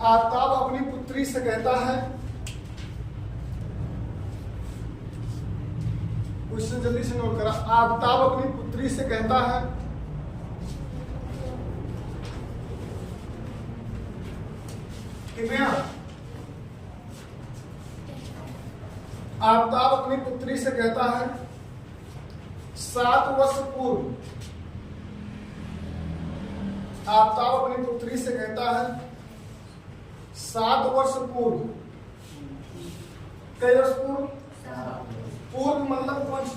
आफताब अपनी पुत्री से कहता है, क्वेश्चन जल्दी से नोट करा। आफताब अपनी पुत्री से कहता है, आफताब अपनी पुत्री से कहता है 7 वर्ष पूर्व। आफताब अपनी पुत्री से कहता है 7 वर्ष पूर्व। कई वर्ष पूर्व? पूर्व मतलब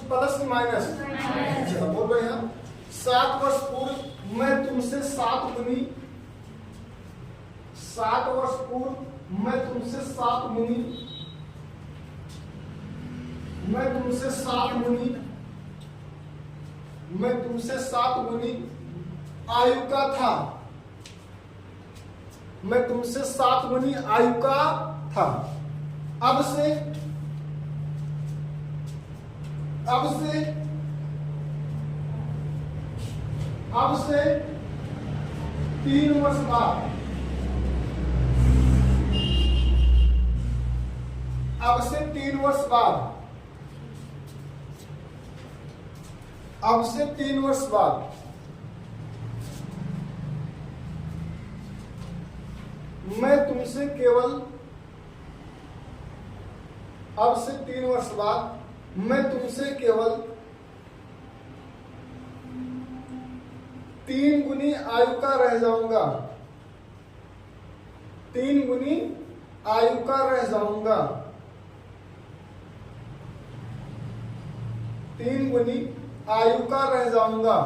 प्लस माइनस? बोल रहे हैं 7 वर्ष पूर्व मैं तुमसे 7 गुनी, 7 वर्ष पूर्व मैं तुमसे 7 गुनी, मैं तुमसे 7 गुनी, मैं तुमसे 7 गुनी आयु का था। मैं तुमसे 7 गुनी आयु का था। अब से 3 वर्ष बाद, अब से 3 वर्ष बाद, अब से 3 वर्ष बाद मैं तुमसे केवल, अब से 3 वर्ष बाद मैं तुमसे केवल 3 गुनी आयु का रह जाऊंगा। 3 गुनी आयु का रह जाऊंगा। 3 गुनी आयु का रह जाऊंगा।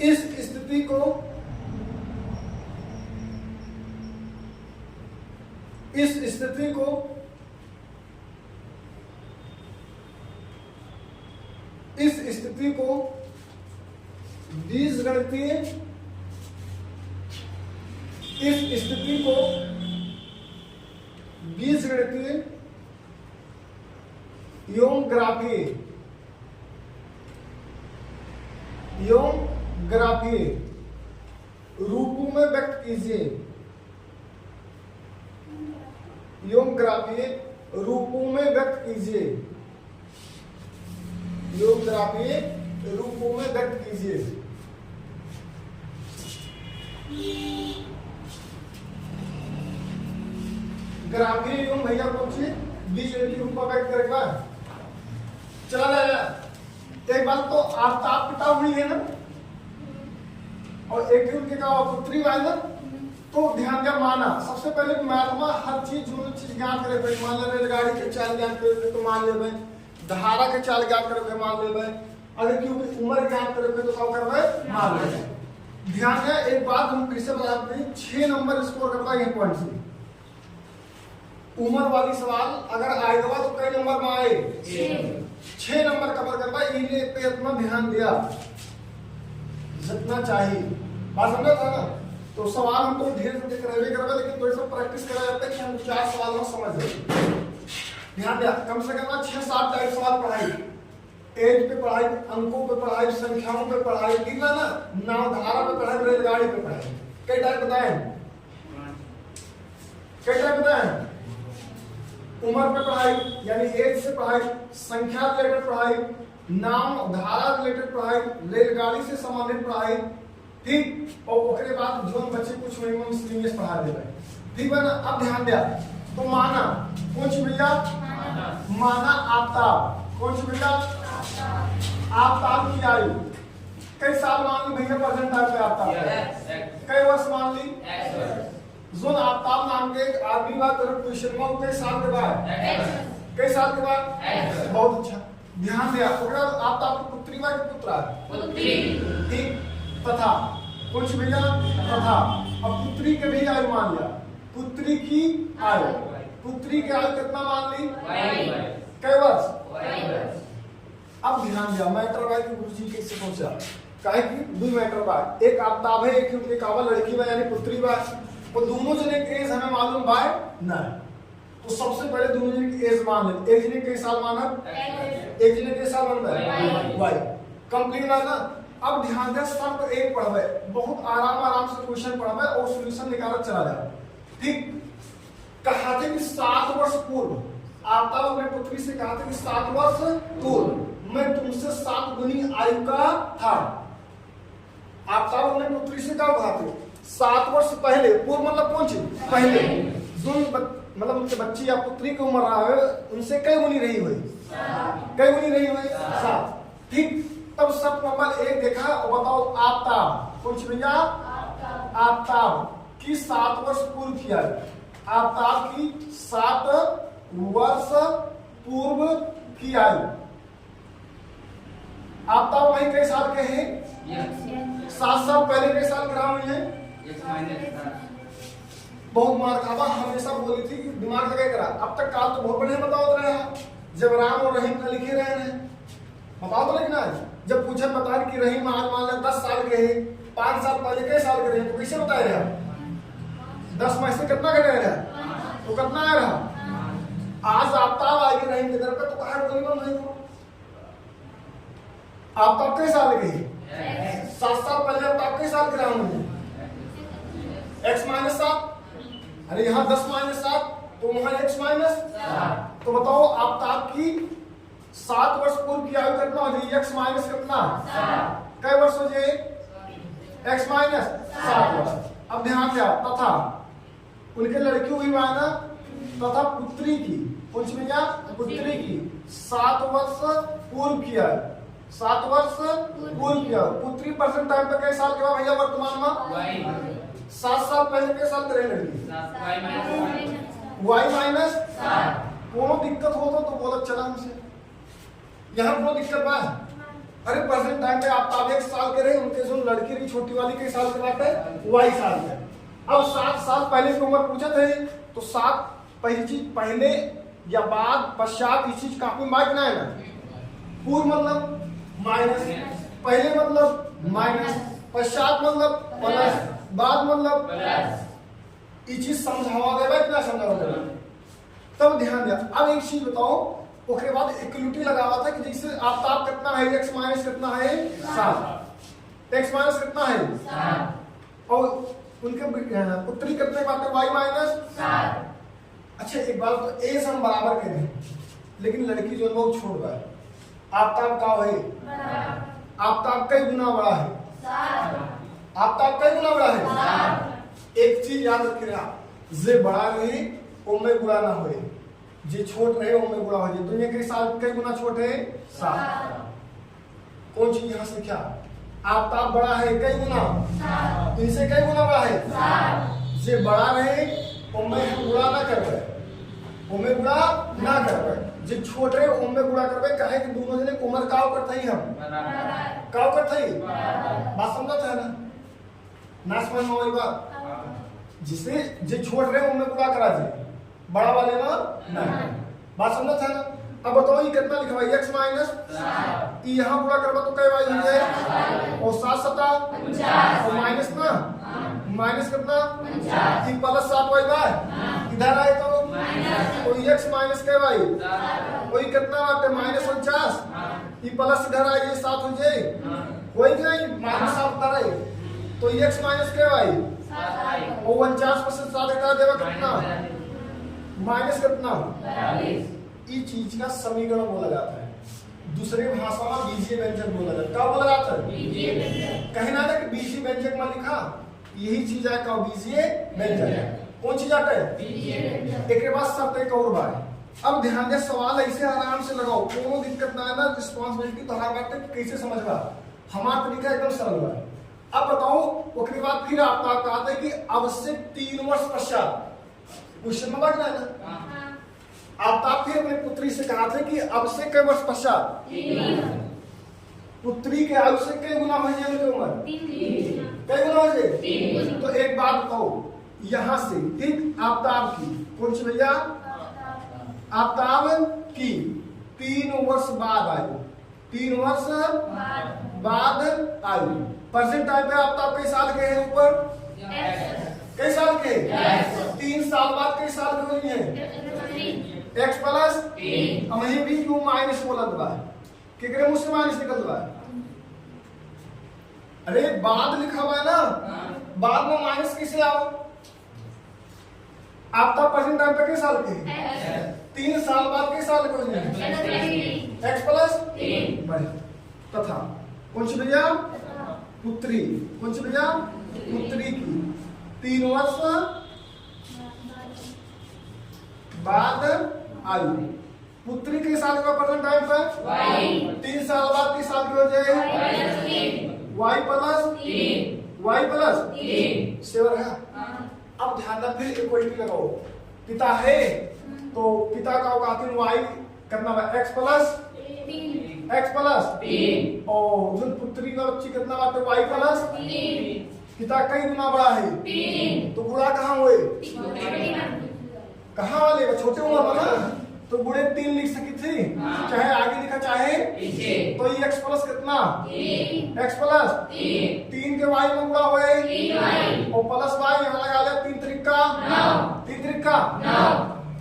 इस स्थिति को, इस स्थिति को बीजगणितीय, इस स्थिति को बीजगणितीय एवं ग्राफीय रूपों में व्यक्त कीजिए। एवं ग्राफीय रूपों में व्यक्त कीजिए। एवं ग्राफीय रूपों में व्यक्त कीजिए। ग्राफीय एवं भैया कौन सी बीजगणितीय रूप में व्यक्त करेगा? चला जाएगा। एक बात तो आफताब पिता हुई है ना, और एक उनके का पुत्री है ना, तो ध्यान का माना। सबसे पहले महात्मा हर चीज जो चीज ज्ञान करे, मान ले रेलगाड़ी के चाल ज्ञान करे तो मान ले, धारा के चाल ज्ञान करे मान ले, अगर क्योंकि उम्र ज्ञान करे तो सब करवे मान ले। ध्यान है, एक बात हम फिर से बताते हैं, 6 नंबर स्कोर करता है ये पॉइंट से। उम्र वाली सवाल अगर आएगा तो कई नंबर में आए? 6 नंबर कवर करता है। इन्हें पे इतना ध्यान दिया जितना चाहिए। बात समझा था ना? तो सवाल हमको धीरे धीरे करवे करवा, लेकिन थोड़ी सा प्रैक्टिस करा जाता है कि हम 4 सवाल में समझ जाए। ध्यान दिया, कम से कम 6-7 टाइप सवाल पढ़ाई, एज पे पढ़ाई, अंकों पे पढ़ाई, संख्याओं पे पढ़ाई, ठीक है ना, नाव धारा पे पढ़ाई, रेलगाड़ी पे पढ़ाई। कई टाइप बताए? कई टाइप बताए? उम्र पे पढ़ाई यानी एज से पढ़ाई, संख्या रिलेटेड पढ़ाई, नाम धारा रिलेटेड पढ़ाई, रेलगाड़ी से संबंधित पढ़ाई, ठीक। और उसके बाद जो बच्चे कुछ मिनिमम इंग्लिश पढ़ा दे रहे, ठीक है ना। अब ध्यान दिया तो माना कुछ भैया, माना आफताब, कुछ भैया आफताब की आयु कई साल मान ली भैया, परसेंटाइल पे आफताब कई वर्ष मान ली। जोन आफताब नाम के एक आदमी बात करो क्वेश्चन में, कई साल के बाद, कई साल के बाद, बहुत अच्छा। ध्यान दिया, आफताब की पुत्री बा कि पुत्रा? पुत्री, ठीक। तथा कुछ भैया तथा, अब पुत्री के भी आयु मान लिया, पुत्री की आयु, पुत्री की आयु कितना मान ली? कई वर्ष? अब ध्यान दिया, मैटर बाय की गुरु जी कैसे पहुंचा, काहे की 2 मैटर बाय, एक आफताब है, एक उनके काबल लड़की बा यानी पुत्री बा, और दोनों जने के एज हमें मालूम बाय नहीं। तो सबसे पहले दोनों जने की एज मान ले। एक जने के साल माना, एक जने के साल मान वाई कंप्लीट ना, अब ध्यान दे, शर्त एक पढ़वे, बहुत आराम से क्वेश्चन पढ़वे और सॉल्यूशन निकालकर चला जाए। ठीक, कहा थे कि 7 वर्ष पूर्व आता अपने पुत्री से कहा था कि 7 वर्ष पूर्व मैं तुमसे 7 गुनी आयु का था। आप अपने पुत्री से क्या कहा थे? 7 वर्ष पहले, पूर्व मतलब कौन चीज? पहले। जो मतलब उनके बच्ची या पुत्री की उम्र रहा है उनसे कई गुनी रही हुई? कई गुनी रही हुई? 7। ठीक, तब सब नंबर 1 देखा और बताओ आफ्ताब, कुछ भैया आफ्ताब की 7 वर्ष पूर्व किया, आफ्ताब की 7 वर्ष पूर्व की आयु। आफ्ताब वही कई साल के हैं? 7 साल पहले कई साल ग्रह हुए हैं? बहुत मार खावा, हमेशा बोली थी कि दिमाग लगे करा। अब तक काल तो बहुत बढ़िया बताओ रहे हैं, जब राम और रहीम का लिखे रहे हैं बताओ तो, लेकिन आज जब पूछे बता कि रहीम आज मान लें 10 साल के हैं, 5 साल पहले कई साल के रहे तो कैसे बताए रहे? 10 में से कितना घटे रहे तो कितना आ रहा? आज आफ्ताब आएगी रहीम की तरफ तो कहा नहीं करो। आफ्ताब कई साल के हैं? 7 साल पहले आफ्ताब कई साल के रहा हूं? x minus 7। अरे यहाँ 10 माइनस 7 तो वहां x माइनस 7। तो बताओ आफ्ताब की 7 वर्ष पूर्व की आयु कितना हो जाएगी? x माइनस कितना? 7। कई वर्ष हो जाए? x माइनस 7 वर्ष। अब ध्यान से तथा उनके लड़की हुई माना तथा पुत्री की, कुछ भैया पुत्री की 7 वर्ष पूर्व किया, 7 वर्ष पूर्व किया। पुत्री परसेंट टाइम पे कई साल के बाद भैया वर्तमान में? 7 साल पहले कई साल करे लड़की? y minus 7। कोनो दिक्कत हो तो बोला चला हमसे, यहाँ कोनो दिक्कत बा? अरे परसेंट टाइम पे आप 1 साल के रहे, उनके जो लड़की रही छोटी वाली कई साल के बाद है? y साल के। अब 7 साल पहले की उम्र पूछा थे तो 7 पहली चीज पहले या बाद पश्चात, इस चीज काफी मार्क ना है ना। पूर्व मतलब माइनस, पहले मतलब माइनस, पश्चात मतलब प्लस, बाद मतलब प्लस। ये चीज समझावा देगा कि ना समझावा देगा? तब ध्यान दिया। अब एक चीज बताओ, उसके बाद इक्वलिटी लगावा था कि जैसे आफ्ताब कितना है? x माइनस कितना है? 7। x माइनस कितना है? 7। और उनके पुत्री कितने बात है? y minus 7। अच्छा एक बात तो ए से हम बराबर कह दें, लेकिन लड़की जो है बहुत छोट है। आफ्ताब का है? आफ्ताब कई गुना बड़ा है? आफ्ताब कई गुना बड़ा है? एक चीज याद रखिएगा, जे बड़ा रहे उनमें बुरा ना होए, जे छोट रहे उनमें बुरा हो जाए। दुनिया के साथ कई गुना छोटे है? 7। कौन चीज यहाँ से क्या? आफ्ताब बड़ा है कई गुना? इनसे कई गुना बड़ा है? जे बड़ा रहे उनमें बुरा ना कर पाए, उनमें बुरा ना कर पाए। जे छोट रहे उनमें बुरा कर पाए, कहे कि दोनों जने उम्र काव करते ही हम काव करते ही बात समझते है ना? ना समझ में वही बात, जिसे जे छोड़ रहे उनमें बुरा करा जाए, बड़ा वाले ना नहीं। बात समझते है ना? अब बताओ ये कितना लिखा है? x माइनस, यहाँ पूरा करवा तो कई बार हो जाए और 7 7 और माइनस ना, माइनस कितना? प्लस 7 वाई बार इधर आए तो x माइनस कई बाई वही कितना आते? माइनस 49। ये प्लस इधर आए ये 7 हो जाए, वही नहीं माइनस 7 उधर आए तो x माइनस कई बाई और 49 में से 7 हटा देगा कितना? माइनस कितना? इस चीज का समीकरण बोला जाता है। दूसरे भाषा में बीजीय व्यंजक बोला जाता है। क्या बोला जाता है? कहीं ना कि बीजीय व्यंजक में लिखा यही चीज है का बीजीय व्यंजक। कौन चीज आता है? एक के बाद शर्त एक और बात। अब ध्यान दे, सवाल ऐसे आराम से लगाओ, कोनो दिक्कत ना है ना। रिस्पांसिबिलिटी तो हर बात है कैसे समझवा, हमारा तरीका एकदम सरल है। अब बताओ उसके बाद फिर आपका कहता है कि आवश्यक 3 वर्ष पश्चात क्वेश्चन में बढ़ना है ना। आफ्ताब फिर अपने पुत्री से कहा था कि अब से कई वर्ष पश्चात पुत्री के आयु से कई गुना हो जाए उनकी उम्र? कई गुना हो जाए? तो एक बात बताओ, यहां से ठीक आफ्ताब की कुछ भैया आफ्ताब की 3 वर्ष बाद आयु, 3 वर्ष बाद आयु। परसेंट टाइम पे आफ्ताब कई साल के हैं? ऊपर कई साल के? 3 साल बाद कई साल के हुई है? x plus 3। वहीं भी क्यों माइनस बोलत बा? केकरे मुंह से माइनस निकल बा? अरे बाद लिखा हुआ है ना, बाद में माइनस कैसे आओ? आपका प्रेजेंट टाइम पे किस साल के? 3 साल बाद किस साल को? x प्लस 3 तथा कौन सी भैया? पुत्री। कौन सी भैया? पुत्री की 3 वर्ष बाद आयु। पुत्री के साल का प्रेजेंट टाइम पे 3 साल बाद किस साल की हो जाए? y प्लस 3 सेवर है। अब ध्यान रख, फिर इक्वलिटी लगाओ। पिता है तो पिता का औकात y कितना है? x प्लस 3 और जो पुत्री का बच्ची कितना बात है? y plus 3। पिता कई गुना बड़ा है 3, तो गुणा कहाँ हुए? कहाँ वाले? छोटे उम्र में ना, तो गुणे 3 लिख सकी थी, चाहे आगे लिखा चाहे पीछे। तो ये x प्लस कितना? 3 x प्लस 3 के y में गुणा हुए 3y और प्लस y यहाँ लगा लिया 3 त्रिका 9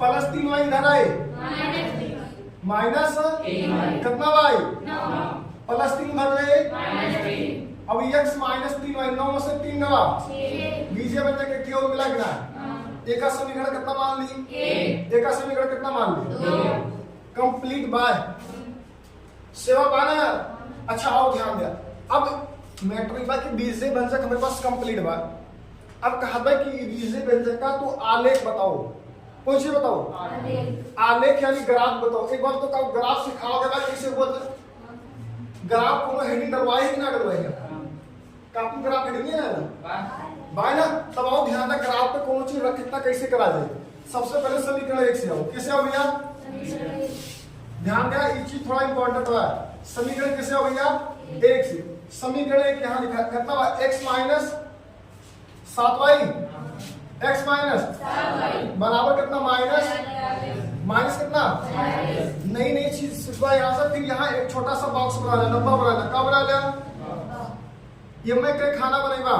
प्लस 3y इधर आए माइनस कितना y प्लस 3 भर ले। अब x माइनस 3y 9 में से 3 गवा बीजे बन जाके क्या हो मिला गिना? एक का समीकरण कितना मान ली? एक का समीकरण कितना मान ली? कंप्लीट बाय सेवा पाना। अच्छा आओ ध्यान दिया। अब मैट्रिक बाय की बीजे व्यंजक हमारे पास कंप्लीट बाय। अब कहा भाई कि बीजे व्यंजक का तो आलेख बताओ। कौन सी बताओ? आलेख यानी ग्राफ बताओ। एक बार तो कब ग्राफ सिखाओगे भाई कैसे बोलते? ग्राफ को हेडिंग करवाए कि ना करवाए? काफी ग्राफ हेडिंग है ना भाई ना। तब आओ ध्यान रख, ग्राफ पे कौन चीज रख कितना कैसे करा जाए। सबसे पहले समीकरण 1 से आओ। कैसे आओ भैया? ध्यान देना, ये चीज थोड़ा इंपॉर्टेंट है। समीकरण कैसे आओ भैया? 1 से। समीकरण 1 यहाँ लिखा कितना? x minus 7y x minus बराबर कितना? माइनस कितना? नई नई चीज सिखवा यहाँ से। फिर यहाँ एक छोटा सा बॉक्स बना लिया, डब्बा बना लिया। क्या बना लिया? ये मैं कई खाना बनेगा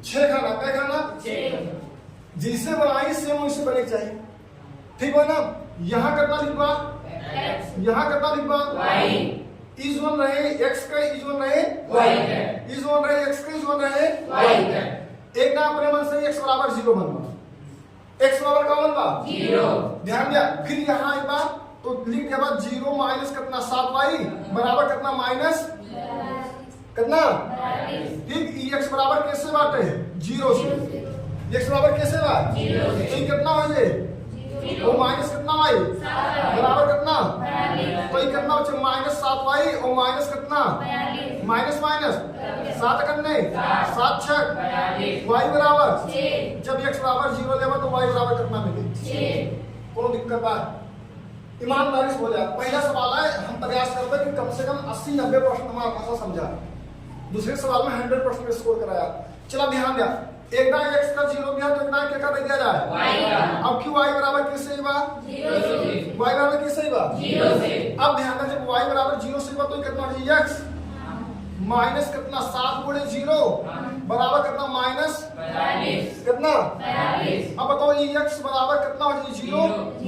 6 खाना। क्या खाना? 6। जिसे बनाई सेम वैसे बने चाहिए, ठीक है ना। यहाँ कितना लिखवा? यहाँ कितना लिखवा? इज वन रहे x का, इज वन रहे y का, इज वन रहे x का, इज वन रहे y का। एक ना अपने मन से x बराबर 0 बनवा। x बराबर क्या बनवा? 0। ध्यान दिया। फिर यहाँ एक बार तो लिख दिया 0 माइनस कितना? 7y बराबर कितना? माइनस कितना? ठीक। x बराबर कैसे बात है? 0 से। x बराबर कैसे बात? 0 से। तो ये कितना हो जाए? और माइनस कितना y बराबर कितना? तो ये कितना बचे? माइनस 7y और माइनस कितना? माइनस 7 करने 7 छक y बराबर 6। जब x बराबर 0 लेगा तो y बराबर कितना मिले? 6। कोनो दिक्कत बा? ईमानदारी से बोला। पहला सवाल है, हम प्रयास करते हैं कि कम से कम 80-90% हमारा भाषा समझा। दूसरे सवाल में 100% स्कोर कराया। चला ध्यान दिया। एक ना x का 0 दिया तो एक ना क्या कर दिया जाए? y का। अब क्यों y बराबर किससे बा? 0 से। y बराबर किससे बा? 0 से। अब ध्यान दें, जब y बराबर 0 से बा तो कितना हो जाए? x माइनस कितना? 7 गुणे 0 बराबर कितना? माइनस 42 कितना? 42। अब बताओ ये x बराबर कितना हो जाए? 0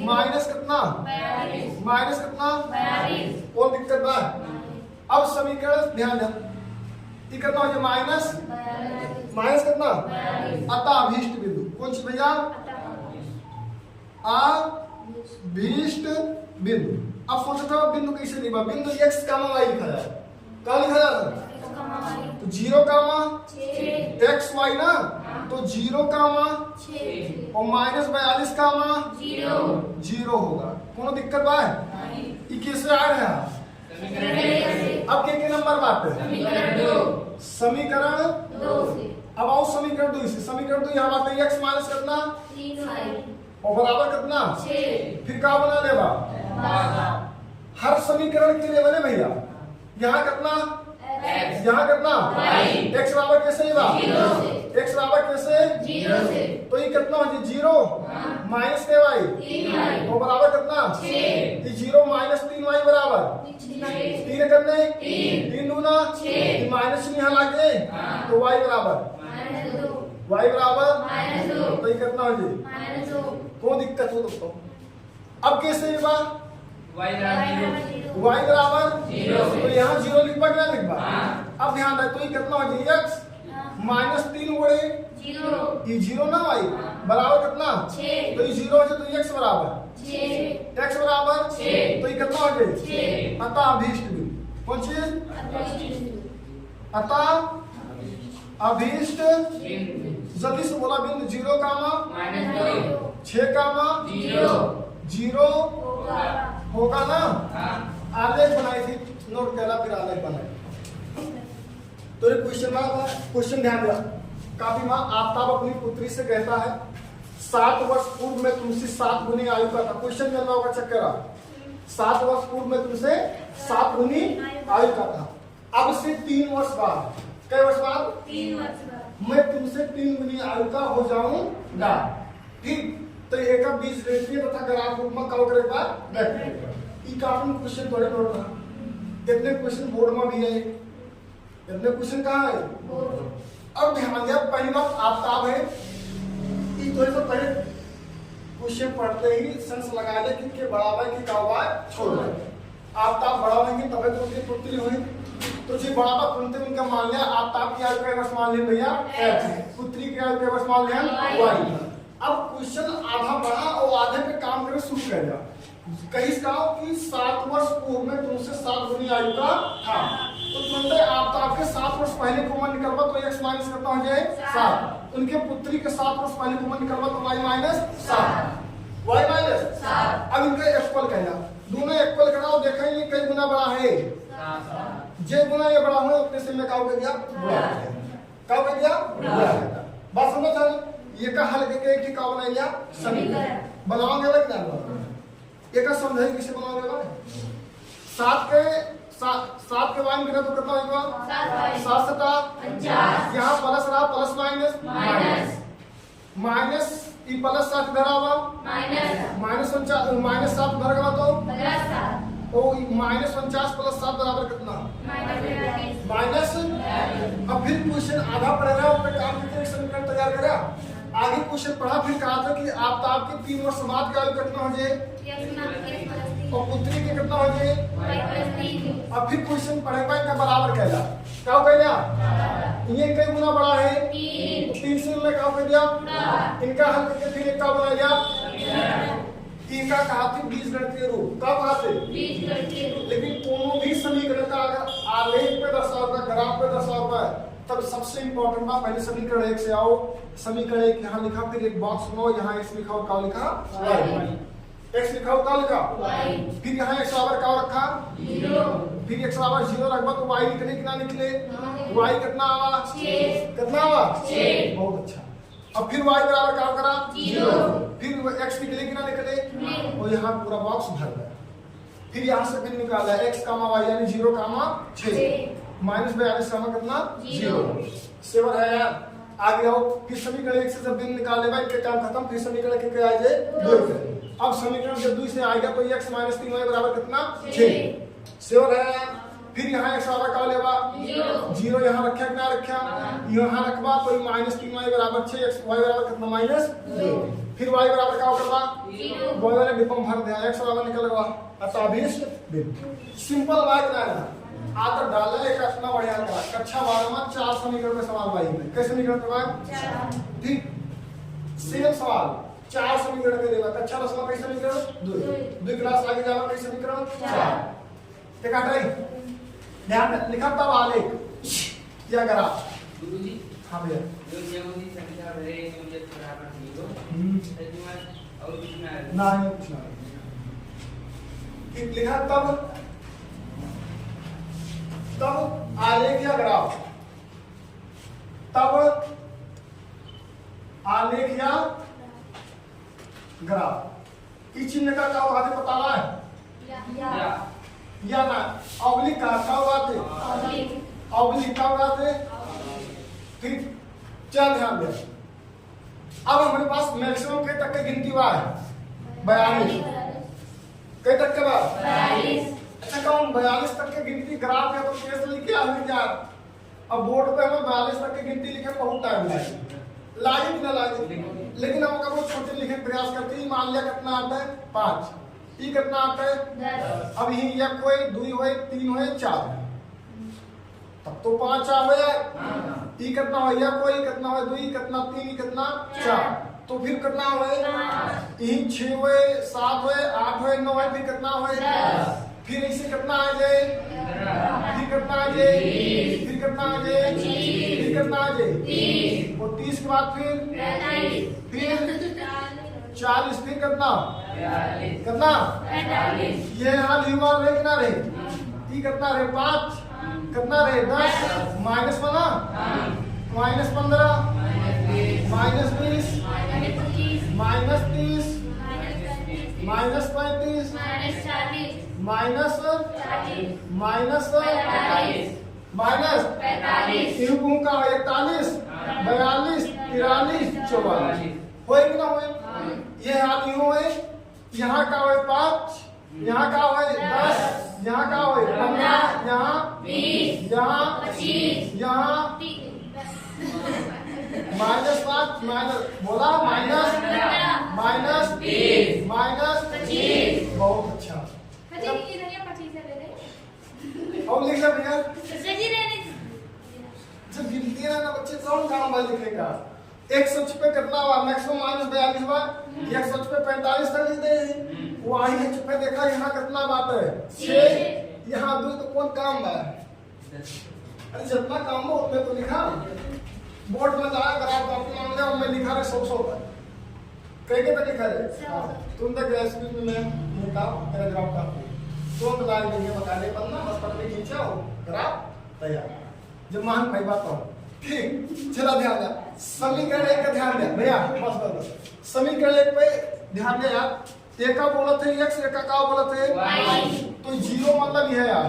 माइनस कितना? 42 माइनस कितना? 42। और दिक्कत बा? अब समीकरण ध्यान दें, ये कितना हो जाए? माइनस कितना? अतः अभीष्ट बिंदु। कौन सी भैया? अभीष्ट बिंदु। अब सोचो था बिंदु कैसे लिखा? बिंदु x कामा y लिखा जाए। क्या लिखा जाता? तो 0 कामा x y ना, तो 0 कामा और माइनस 42 कामा 0 होगा। कोनो दिक्कत बा? ये कैसे आ रहा है? अब के नंबर बात है? समीकरण 2 से। अब आओ समीकरण 2 से। समीकरण 2 यहाँ बात है x माइनस कितना? 3y और बराबर कितना? 6। फिर क्या बना लेगा? हर समीकरण के लिए बने भैया। यहाँ कितना? यहाँ कितना? x बराबर कैसे बा? 0 से। x बराबर कैसे? 0 से। तो ये कितना हो जाए? 0 माइनस के y 3y और बराबर कितना? 6। 0 माइनस 3y बराबर 3 करने 3 दूना 6 माइनस यहाँ लागे तो y बराबर y बराबर तो ये कितना हो जाए? कोई दिक्कत हो दोस्तों? अब कैसे ये बात? y बराबर 0 तो यहाँ 0 लिखवा क्या लिखवा? अब ध्यान रहे, तो ये कितना हो जाए x माइनस 3 गुणे ये 0 ना भाई, बराबर कितना 6, तो ये 0 हो जाए तो x बराबर 6, x बराबर 6, तो ये कितना हो जाए 6। अतः अभीष्ट बिंदु कौन चीज, अतः अभीष्ट जल्दी से बोला बिंदु 0 कामा 6 कामा 0 होगा ना। आलेख बनाई थी, नोट करा, फिर आलेख बनाई। तो ये क्वेश्चन ध्यान दिया काफी मां आफ्ताब अपनी पुत्री से कहता है 7 वर्ष पूर्व में तुमसे 7 गुनी आयु का था। क्वेश्चन में होगा चक्कर 7 वर्ष पूर्व में तुमसे 7 गुनी आयु का था। अब से 3 वर्ष बाद, कई वर्ष बाद 3 वर्ष बाद मैं तुमसे 3 गुनी आयु का हो जाऊंगा। ठीक, तो एक का 20 रेखीय तथा ग्राफ रूप में कल करेगा ई काफी क्वेश्चन थोड़े नोट रहा। इतने क्वेश्चन बोर्ड में भी है, इतने क्वेश्चन कहाँ है अब ध्यान दिया। पहली बात आफ्ताब है, ई थोड़े से पहले क्वेश्चन पढ़ते ही सेंस लगा ले कि के बड़ा भाई की का हुआ छोटा है। आफ्ताब बड़ा होंगे तबे तो उनकी पुत्री हुई, तो जी बड़ा बाप तुरंत उनका मान लिया आफ्ताब की आयु का वर्ष मान लिया भैया x, पुत्री की आयु का वर्ष मान लिया y। अब क्वेश्चन आधा बढ़ा और आधे पे काम करना शुरू कर दिया। कहीं कहा कि 7 वर्ष पूर्व में तुमसे 7 गुनी आयु का था, तो तुरंत आफ्ताब के 7 वर्ष पहले कॉमन निकलवा तो x माइनस कितना हो जाए 7, उनके पुत्री के 7 वर्ष पहले कॉमन निकलवा तो y माइनस 7, y माइनस 7। अब इनका इक्वल कहना, दोनों इक्वल कराओ, देखा ये कई गुना बड़ा है, जे गुना ये बड़ा हो उतने से में का हो गया का हो गया बस समझ आ। ये का हल करके एक ही का बना लिया समीकरण बनाओगे लग ना, ये का समझाई किसे बनाओगे बा 7 के वाइन गिरा तो कितना होगा 7 7 50, यहाँ प्लस रहा plus minus minus E plus 7 धरा हुआ माइनस 7 धर गया तो माइनस 49 प्लस 7 बराबर कितना माइनस। अब फिर क्वेश्चन आधा पढ़ेगा उस पे काम करके समीकरण तैयार करेगा। आगे क्वेश्चन पढ़ा, फिर कहा था कि आफ्ताब के 3 वर्ष बाद का आयु कितना हो जाए और पुत्री के कितना हो जाए। अब फिर क्वेश्चन पढ़ेगा इनका बराबर कहला क्या हो गया, ये कई गुना बड़ा है 3 से मैं क्या कर दिया इनका हल करके फिर एक का बना लिया ई का कहा थे बीजगणितीय रूप, कब कहा थे बीजगणितीय रूप। लेकिन दोनों भी समीकरण का अगर आलेख पे दर्शाता है, ग्राफ पे दर्शाता है, तब सबसे इंपॉर्टेंट बात पहले समीकरण 1 से आओ। समीकरण 1 यहाँ लिखा, फिर एक बॉक्स लो, यहाँ x लिखा और का लिखा y, x लिखा और का लिखा y, फिर यहाँ x बराबर का रखा 0, फिर x बराबर 0 रखबा तो y निकले कितना निकले y कितना आवा 6, कितना आवा 6, बहुत अच्छा। अब फिर y बराबर क्या करा 0, फिर x निकले कितना निकले और यहाँ पूरा बॉक्स भर गया। फिर यहाँ से फिर निकाला x कामा y यानी 0 कामा 6 माइनस 42 कामा कितना 0 7 है यार। आगे आओ, फिर समीकरण 1 से जब बिंदु निकाल ले भाई काम खत्म, फिर समीकरण के आ जाए 2। अब समीकरण जब 2 से आएगा तो x माइनस 3y बराबर कितना 6 7 है। फिर यहाँ x बराबर का लेवा 0 यहाँ रखा कितना रखा यहाँ रखबा तो माइनस 3y बराबर 6 x y बराबर कितना माइनस 2, फिर y बराबर का करबा y वाले विपम भर दिया x बराबर निकल गया अतः अभीष्ट बिंदु। सिंपल बात ना है, आदर डाला एक इतना बढ़िया करा। कक्षा 12 में 4 समीकरण में सवाल भाई में कैसे समीकरण करवाए ठीक सेम सवाल 4 समीकरण के देगा। कक्षा 10 में कैसे समीकरण 2 क्लास आगे जावा कैसे समीकरण 4 ठीक है। ध्यान लिखा तब आलेख या ग्राफ गुरुजी। हां भैया जो ज्यामिति संख्या भरे मुझे थोड़ा पर लिखो और कुछ ना नहीं कुछ ना लिखा तब आलेख या ग्राफ, तब आलेख या ग्राफ। इस चिन्ह का क्या होगा पता है या ना ऑब्लिक का क्या होगा ऑब्लिक का होगा ठीक। क्या ध्यान दे, अब हमारे पास मैक्सिमम कई तक की गिनती हुआ है 42 कई तक के बाद 42। अच्छा कौन 42 तक की गिनती ग्राफ है तो कैसे लिखे आगे यार। अब बोर्ड पे हमें 42 तक की गिनती लिखे बहुत टाइम लागे ना लागे, लेकिन हम अगर वो छोटे लिखने प्रयास करते हैं मान लिया कितना आता है 5, ई कितना आता है 10। अब ही या कोई 2 होए 3 होए 4 तब तो 5 आ हो जाए। ई कितना हो या कोई कितना हो 2 कितना 3 कितना 4 तो फिर कितना हो ई 6 हो 7 हो 8 हो 9 हो फिर कितना हो 10 फिर इसे कितना आ जाए फिर कितना आ जाए फिर कितना आ जाए फिर कितना आ जाए 30 और 30 के बाद फिर 40 फिर कितना कितना 45 ये हाल हुआ रहे कितना रहे ई कितना रहे 5 कितना रहे 10 माइनस बना minus 15 minus 20 minus 30 minus 35 minus minus minus 45 इनको का 41 42 43 44 होए कि ना होए ये हाल यूं होए यहाँ का होए 5 यहाँ का होए 10 यहाँ का होए 15 यहाँ 20 यहाँ 25 यहाँ -5 माइनस बोला माइनस माइनस 20 माइनस 25 बहुत अच्छा अब लिख ले भैया जब गिनती है ना बच्चे कौन काम वाला लिखेगा एक सच पे कितना हुआ मैक्सिमम -42 हुआ एक सच पे 45 तक लिख दे वो आई है पे देखा यहाँ कितना बात है 6 यहाँ 2 तो कौन काम है अरे जितना काम हो उतने तो लिखा बोर्ड में जाया ग्राफ कॉपी मांग ले मैं लिखा रहे 100 पर कई पे लिखा है तुम तक रेसिपी में मैं ये काम तेरा ग्राफ कॉपी तुम बता देंगे बता दे पन्ना बस पढ़ने खींचा हो ग्राफ तैयार जब मान भाई बात हो ठीक चला ध्यान दे समीकरण 1 का ध्यान दे भैया बस समीकरण 1 पे ध्यान दे यार एक का बोला थे x एक का बोला थे y तो 0 मतलब ये है यार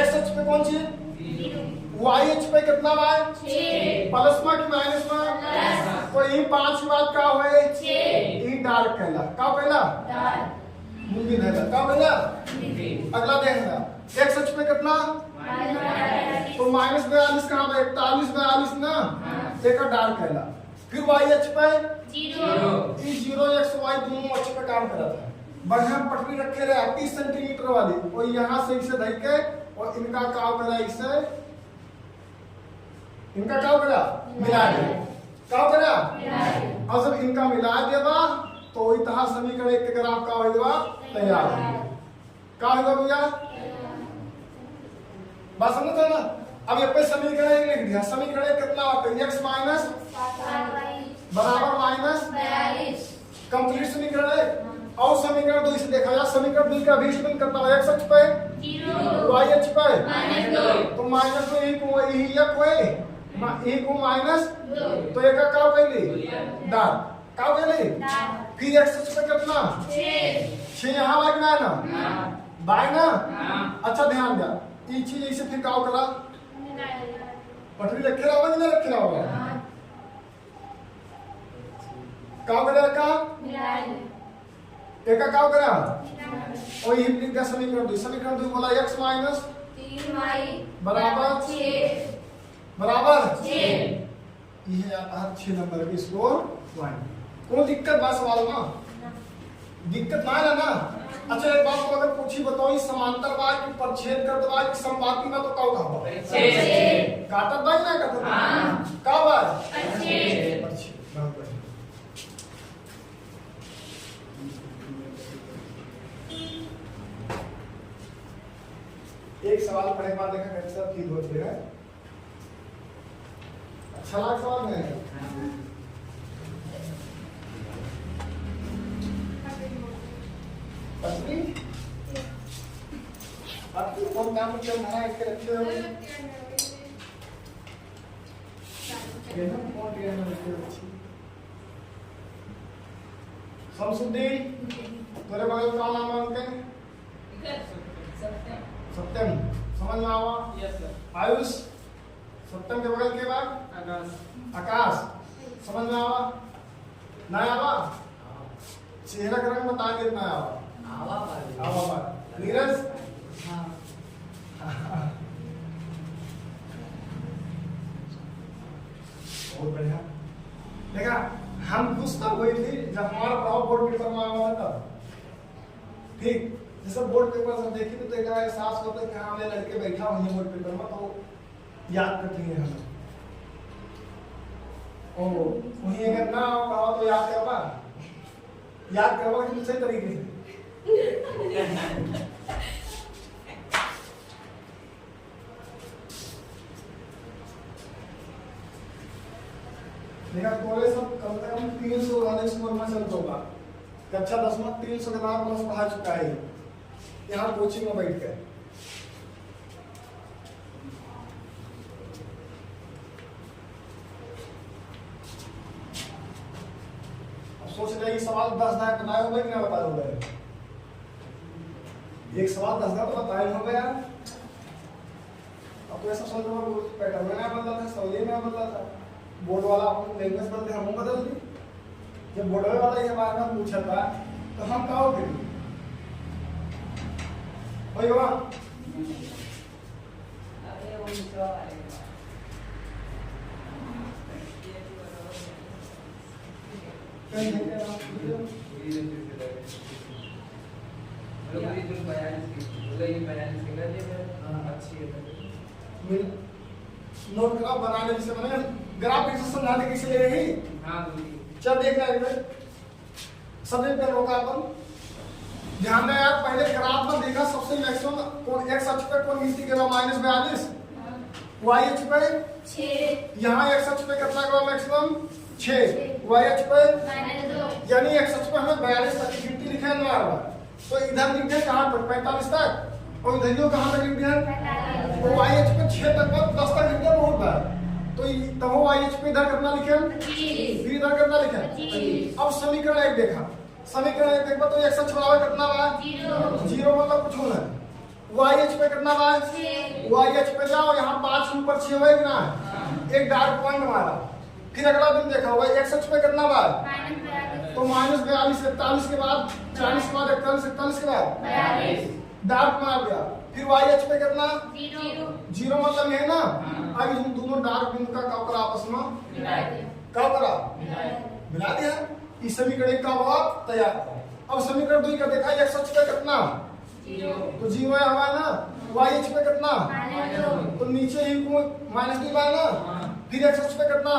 x अक्ष पे कौन चीज 0 y अक्ष पे कितना y 6 प्लस में कि माइनस में प्लस तो ये 5 के बाद का होए 6 ये डार्क कहला का पहला डार्क मूवी देगा का पहला अगला देखना x अक्ष पे कितना तो -42 कहां पे 41 42 ना एक का डार्क कहला फिर y अक्ष पे 0 ये 0 x y दोनों अक्ष पे काम कर रहा था बढ़िया पटरी रखे रहे 30 सेंटीमीटर वाली और यहां से इसे धर के और इनका काव करा इससे इनका काव करा मिला दे काव करा और जब इनका मिला देबा तो इतना समीकरण एक के ग्राफ का होगा तैयार का होगा भैया बात समझ ना अब ये पे समीकरण लिख दिया समीकरण कितना आता है x माइनस बराबर माइनस 42 कंप्लीट समीकरण है और समीकरण 2 से देखा जाए समीकरण 2 का अभिष्पन्न करता है x अक्ष पे 0 y अक्ष पे -2 तो -2 एक को एक होए एक को -2 तो एक का का पहले डाल का पहले फिर x अक्ष पे कितना 6 यहां लगना है ना बाय ना अच्छा ध्यान दे ये चीज ऐसे फिर का करा पटरी रखे रहा होगा नहीं रखे रहा होगा का करा का एक का करा और ये लिख दिया समीकरण 2 बोला x माइनस 3y बराबर 6 ये आता है 6 नंबर की स्कोर 1 कोई दिक्कत बात सवाल ना दिक्कत ना है ना अच्छा एक बात को अगर पूछी बताओ इस समांतर बार की परछेद कर दबा कि समबाकी में तो का होगा 6 काटत बाई ना काटत हां का बात 6 एक सवाल पढ़े के बाद देखा कैसे ठीक होते हैं अच्छा लगा सवाल है पत्नी आपको कौन काम किया हमारा एक रखे हो ये ना कौन दिया ना रखे हो शमसुद्दीन तेरे बगल का नाम है उनके सत्यम समझ में आवा यस सर आयुष सत्यम के बगल के बाद आकाश समझ में आवा ना आवा चेहरा का रंग बता के ना आवा आवा नीरज हां बहुत बढ़िया देखा हम खुश तब हुई थी जब हमारा प्रॉपर बोर्ड पेपर में आया था ठीक जैसे बोर्ड पेपर सब देखी तो एक एहसास होता है कि हाँ मैं लड़के बैठा हूँ बोर्ड पेपर में तो याद कर लिए हम। ओ वही अगर ना हो तो याद करवा कि सही तरीके से। देखा कोले सब कम से कम 300 वाले स्कोर में चलता होगा। कक्षा 10 में 300 किताब प्लस पढ़ा चुका है यहाँ कोचिंग में बैठ कर। सोच रहे सवाल 10 दाग बनाए हो गए कि ना बताए हो गए? एक सवाल 10 दाग तो बताए हो गया। अब तो ऐसा सोच रहा हूँ पैटर्न में ना बदला था, सवाल में बदला था, बोर्ड वाला अपन लैंग्वेज बदलते हम बदल दी। जब बोर्ड वाला ये बारे में पूछा था तो हम कहो फिर वही हुआ। नोट ग्राफ बनाने से बने ग्राफ कैसे समझाने किसे ले रही? चल देख रहे हैं सबसे पहले होगा अपन ध्यान दें यार। पहले ग्राफ में देखा सबसे मैक्सिमम कौन एक्स अक्ष पे कौन गिनती करा -42, वाई अक्ष पे 6, यहाँ एक्स अक्ष पे कितना करा मैक्सिमम 6, वाई अक्ष पे -2, यानी एक्स अक्ष पे हमें 42 तक की गिनती लिखा है। तो इधर लिख दे कहां तक 45 तक, और इधर जो कहां तक लिख दिया तो वाई अक्ष पे 6 तक 10 तक लिख दिया बहुत बार। तो तब वाई अक्ष पे इधर कितना लिखे, फिर इधर कितना लिखे। अब समीकरण एक देखा, समीकरण एक देखा तो एक्स अक्ष बराबर कितना बा 0 मतलब कुछ होना है। वाई अक्ष पे कितना बा 6, वाई अक्ष पे जाओ यहाँ 5 ऊपर 6 होए कि ना, एक डार्क पॉइंट मारा। फिर अगला दिन देखा हुआ एक्स अक्ष पे कितना बा तो -42, 41 के बाद 40 के बाद 41, 41 के बाद 42 डार्क मार दिया। फिर वाई अक्ष पे कितना 0 मतलब ये है ना। अब इन दोनों डार्क बिंदु का कब करा आपस में कब करा मिला दिया। इस समीकरण का जवाब तैयार। अब समीकरण 2 का देखा एक्स अक्ष पे कितना 0 तो 0 है हमारा ना, वाई अक्ष पे कितना तो नीचे ही को -2 है ना। फिर एक्स अक्ष पे कितना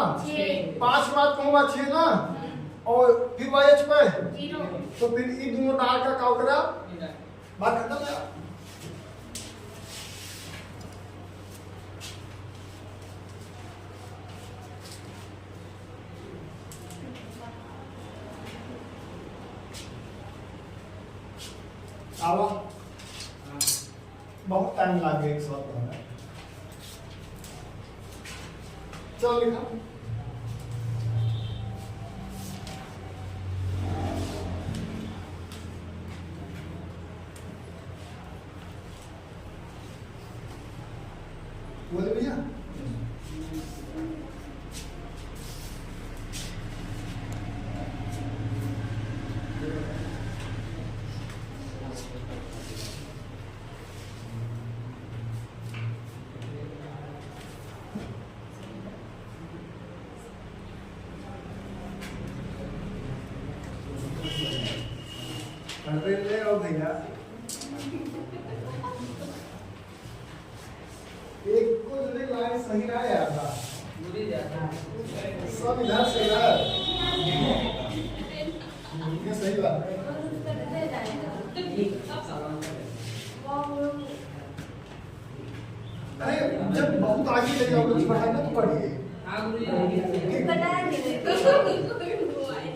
5 के बाद कहूंगा 6 ना, और फिर वाई अक्ष पे 0 तो फिर ये दोनों डार्क का कब करा बात खत्म है। आवा बहुत टाइम लगे एक सवाल करना। चलो लिखा बोले भैया ले आओ भैया एक को जल्दी लाइन सही ना यार था सब इधर से इधर ये सही बात है। अरे जब बहुत आगे ले जाओ तो पढ़ाई तो पढ़िए।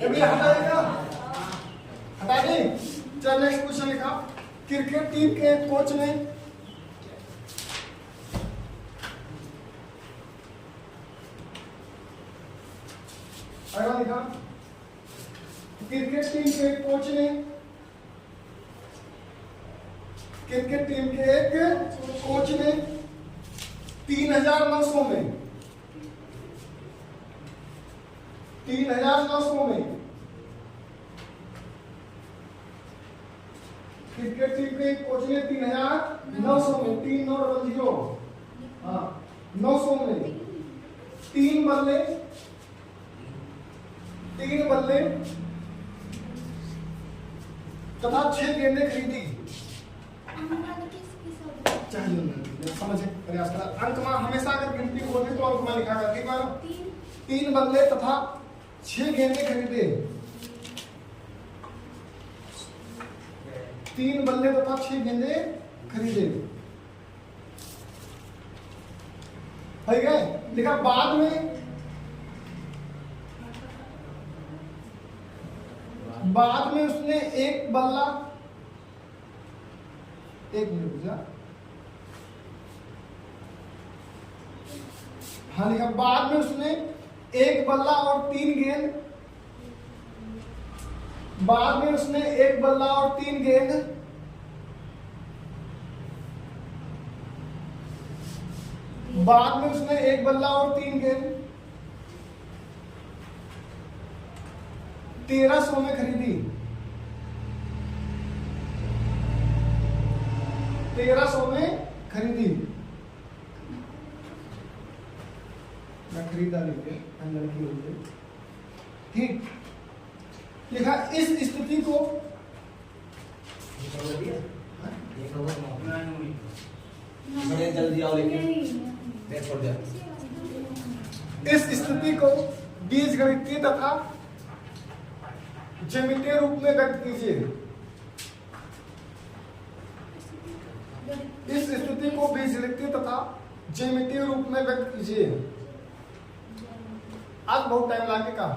अभी हटा देगा हटा दे। चल नेक्स्ट क्वेश्चन लिखा क्रिकेट टीम के कोच ने अगला लिखा क्रिकेट टीम के कोच ने क्रिकेट टीम के एक कोच ने 3900 में 3900 में क्रिकेट टीम के कोच ने 3900 में 3900 हाँ 900 में 3 बल्ले तथा 6 गेंदें खरीदी। चाहे जो नहीं समझे प्रयास करा। अंक में हमेशा अगर गिनती होती तो अंक में लिखा कर ठीक है। 3 बल्ले तथा 6 गेंदे खरीदे। 3 बल्ले तथा 6 गेंदे खरीदे हो गए। लिखा बाद में उसने एक बल्ला, एक मिनट जा, हाँ लिखा बाद में उसने एक बल्ला और 3 गेंद, बाद में उसने एक बल्ला और 3 गेंद बाद में उसने एक बल्ला और 3 गेंद 1300 में खरीदी। 1300 में खरीदी। मैं खरीदा लेके अंदर की होगी ठीक। लिखा इस स्थिति को जल्दी आओ लेके इस स्थिति को बीजगणितीय तथा ज्यामितीय रूप में व्यक्त कीजिए। इस स्थिति को बीजगणितीय तथा ज्यामितीय रूप में व्यक्त कीजिए। आज बहुत टाइम लागे का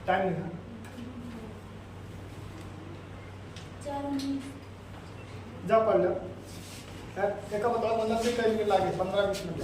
टाइम लिखा जा पढ़ लो। एक बताओ मतलब से कई मिनट लागे 15-20 मिनट।